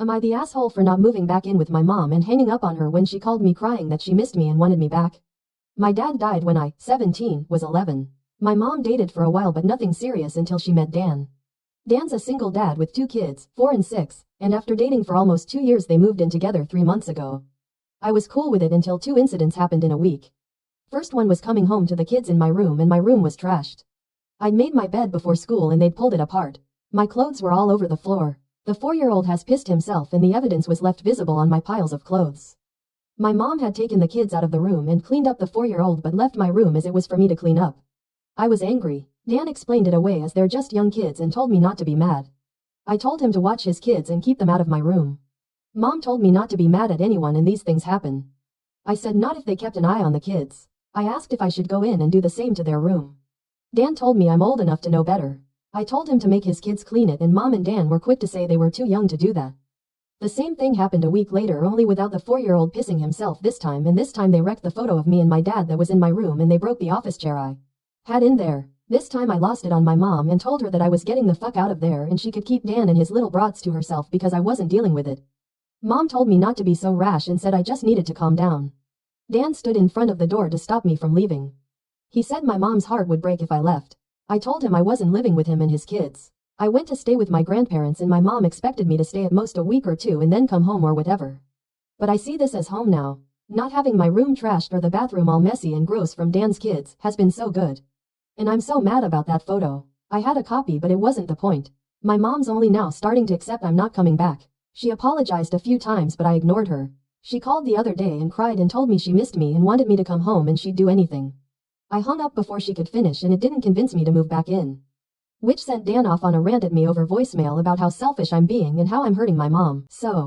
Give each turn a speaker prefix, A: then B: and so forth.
A: Am I the asshole for not moving back in with my mom and hanging up on her when she called me crying that she missed me and wanted me back? My dad died when I, 17, was 11. My mom dated for a while but nothing serious until she met Dan. Dan's a single dad with 2 kids, 4 and 6, and after dating for almost 2 years they moved in together 3 months ago. I was cool with it until 2 incidents happened in a week. First one was coming home to the kids in my room and my room was trashed. I'd made my bed before school and they'd pulled it apart. My clothes were all over the floor. The 4-year-old has pissed himself and the evidence was left visible on my piles of clothes. My mom had taken the kids out of the room and cleaned up the 4-year-old but left my room as it was for me to clean up. I was angry. Dan explained it away as they're just young kids and told me not to be mad. I told him to watch his kids and keep them out of my room. Mom told me not to be mad at anyone and these things happen. I said not if they kept an eye on the kids. I asked if I should go in and do the same to their room. Dan told me I'm old enough to know better. I told him to make his kids clean it and Mom and Dan were quick to say they were too young to do that. The same thing happened a week later only without the 4-year-old pissing himself this time and this time they wrecked the photo of me and my dad that was in my room and they broke the office chair I had in there. This time I lost it on my mom and told her that I was getting the fuck out of there and she could keep Dan and his little brats to herself because I wasn't dealing with it. Mom told me not to be so rash and said I just needed to calm down. Dan stood in front of the door to stop me from leaving. He said my mom's heart would break if I left. I told him I wasn't living with him and his kids. I went to stay with my grandparents and my mom expected me to stay at most a week or 2 and then come home or whatever. But I see this as home now. Not having my room trashed or the bathroom all messy and gross from Dan's kids has been so good. And I'm so mad about that photo. I had a copy but it wasn't the point. My mom's only now starting to accept I'm not coming back. She apologized a few times but I ignored her. She called the other day and cried and told me she missed me and wanted me to come home and she'd do anything. I hung up before she could finish and it didn't convince me to move back in. Which sent Dan off on a rant at me over voicemail about how selfish I'm being and how I'm hurting my mom. So